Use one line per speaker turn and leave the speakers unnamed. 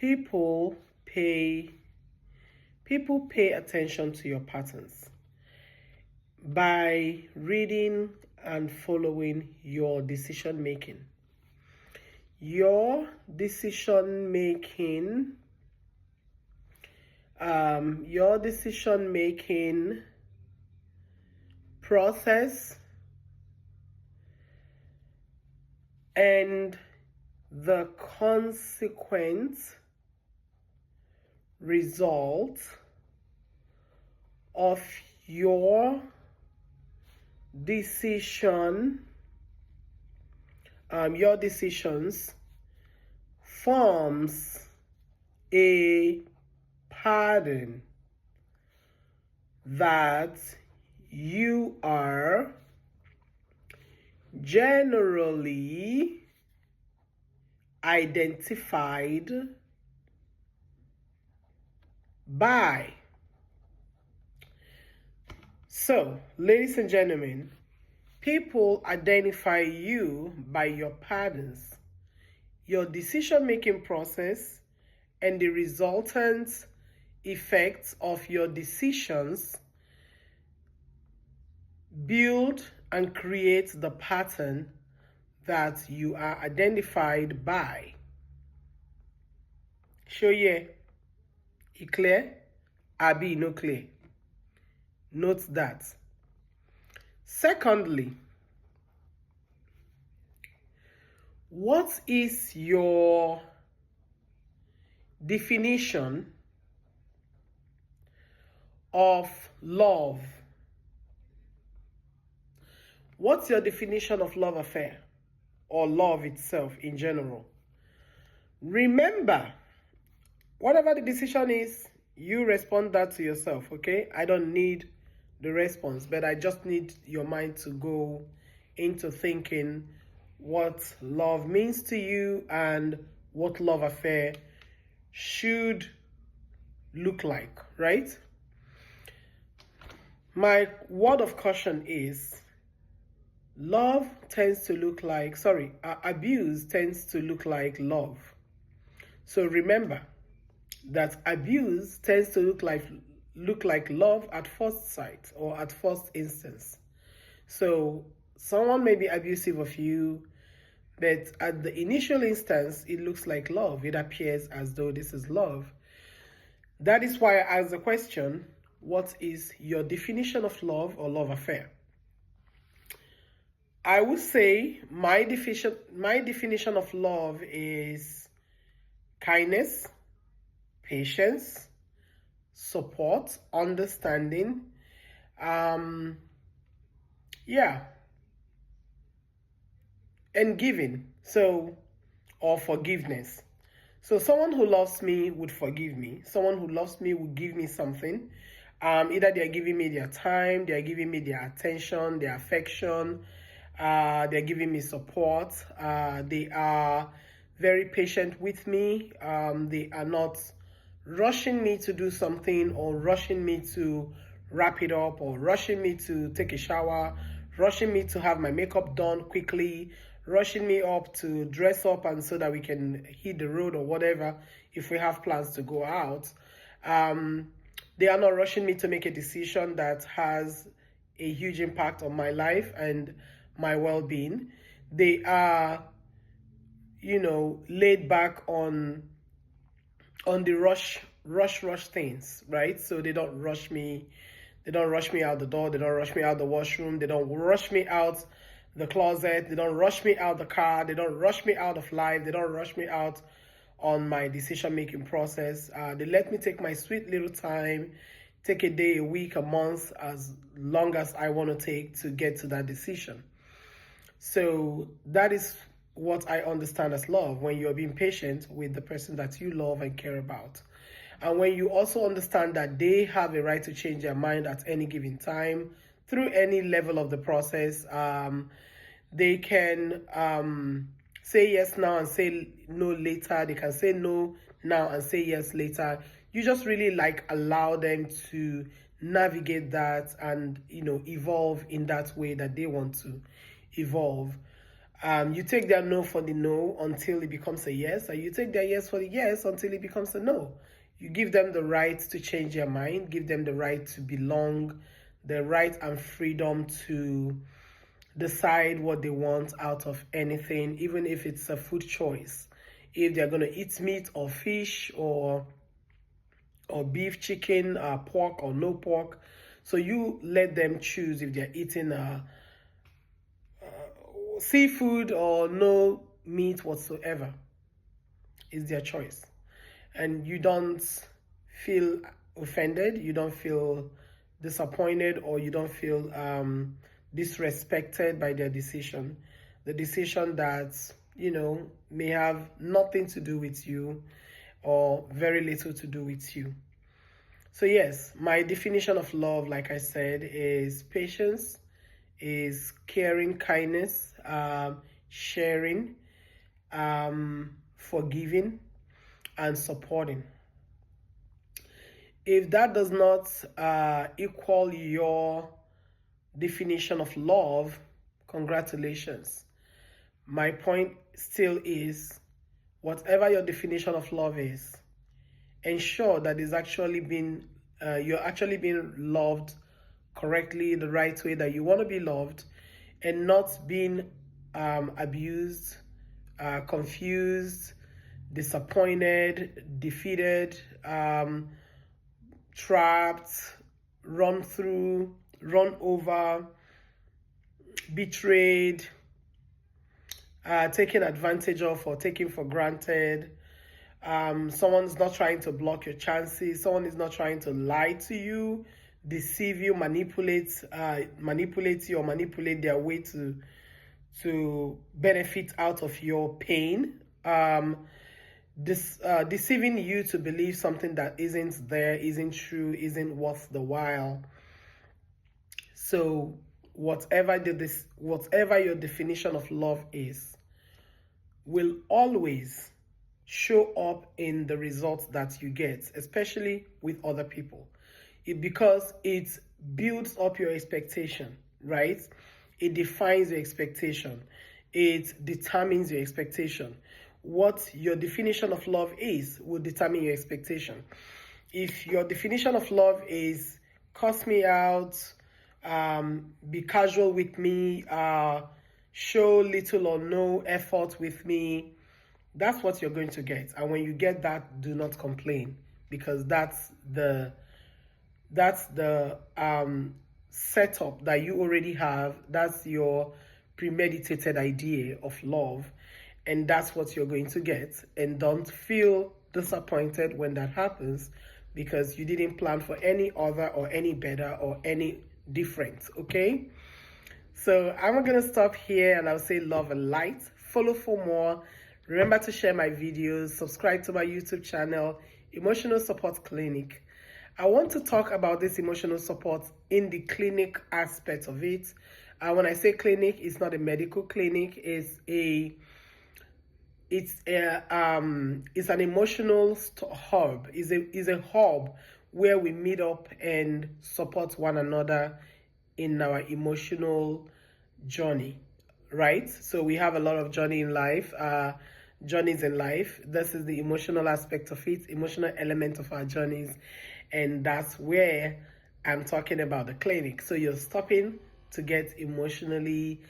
People pay people pay attention to your patterns by reading and following your decision making. Your decision making process and the consequent result of your decisions forms a pattern that you are generally identified by. So, ladies and gentlemen, people identify you by your patterns, your decision-making process, and the resultant effects of your decisions build and create the pattern that you are identified by. Show ye, it clear? Abi no clear. Note that. Secondly, what is your definition of love? What's your definition of love affair or love itself in general? Remember, whatever the decision is, you respond that to yourself, okay? I don't need the response, but I just need your mind to go into thinking what love means to you and what love affair should look like, right? My word of caution is abuse tends to look like love. So remember that abuse tends to look like love at first sight or at first instance. So someone may be abusive of you, but at the initial instance, it looks like love. It appears as though this is love. That is why I asked the question, what is your definition of love or love affair? I would say my definition of love is kindness, patience, support, understanding, and giving, or forgiveness. So someone who loves me would forgive me. Someone who loves me would give me something. Either they are giving me their time, they are giving me their attention, their affection, they're giving me support, they are very patient with me, they are not rushing me to do something or rushing me to wrap it up or rushing me to take a shower, rushing me to have my makeup done quickly, rushing me up to dress up and so that we can hit the road or whatever if we have plans to go out. They are not rushing me to make a decision that has a huge impact on my life and my well-being. They are, laid back on the rush things, right? So they don't rush me. They don't rush me out the door. They don't rush me out the washroom. They don't rush me out the closet. They don't rush me out the car. They don't rush me out of life. They don't rush me out on my decision-making process. They let me take my sweet little time, take a day, a week, a month, as long as I want to take to get to that decision. So that is what I understand as love, when you're being patient with the person that you love and care about. And when you also understand that they have a right to change their mind at any given time through any level of the process. They can say yes now and say no later. They can say no now and say yes later. You just really allow them to navigate that and evolve in that way that they want to evolve. You take their no for the no until it becomes a yes, and you take their yes for the yes until it becomes a no. You give them the right to change their mind, give them the right to belong, the right and freedom to decide what they want out of anything, even if it's a food choice. If they're going to eat meat or fish or beef, chicken, pork or no pork. So you let them choose if they're eating seafood or no meat whatsoever. It's their choice. And you don't feel offended, you don't feel disappointed, or you don't feel disrespected by their decision. The decision that, may have nothing to do with you or very little to do with you. So yes, my definition of love, like I said, is patience, is caring, kindness, sharing, forgiving, and supporting. If that does not equal your definition of love, congratulations. My point still is, whatever your definition of love is, ensure that it's actually you're actually being loved correctly, the right way that you want to be loved, and not being abused, confused, disappointed, defeated, trapped, run through, run over, betrayed, taken advantage of or taken for granted. Someone's not trying to block your chances. Someone is not trying to lie to you, deceive you, manipulate you, or manipulate their way to benefit out of your pain. Deceiving you to believe something that isn't there, isn't true, isn't worth the while. So whatever your definition of love is, will always show up in the results that you get, especially with other people. Because it builds up your expectation, right? It defines your expectation. It determines your expectation. What your definition of love is will determine your expectation. If your definition of love is cuss me out, be casual with me, show little or no effort with me, that's what you're going to get. And when you get that, do not complain, because that's the setup that you already have. That's your premeditated idea of love, and that's what you're going to get. And don't feel disappointed when that happens, because you didn't plan for any other or any better or any different. Okay, so I'm gonna stop here, and I'll say love and light. Follow for more. Remember to share my videos, subscribe to my YouTube channel, Emotional Support Clinic. I want to talk about this emotional support in the clinic aspect of it. When I say clinic, it's not a medical clinic. It's an emotional hub. It's a hub where we meet up and support one another in our emotional journey, right? So we have a lot of journeys in life. This is the emotional aspect of it, emotional element of our journeys. And that's where I'm talking about the clinic. So you're stopping to get emotionally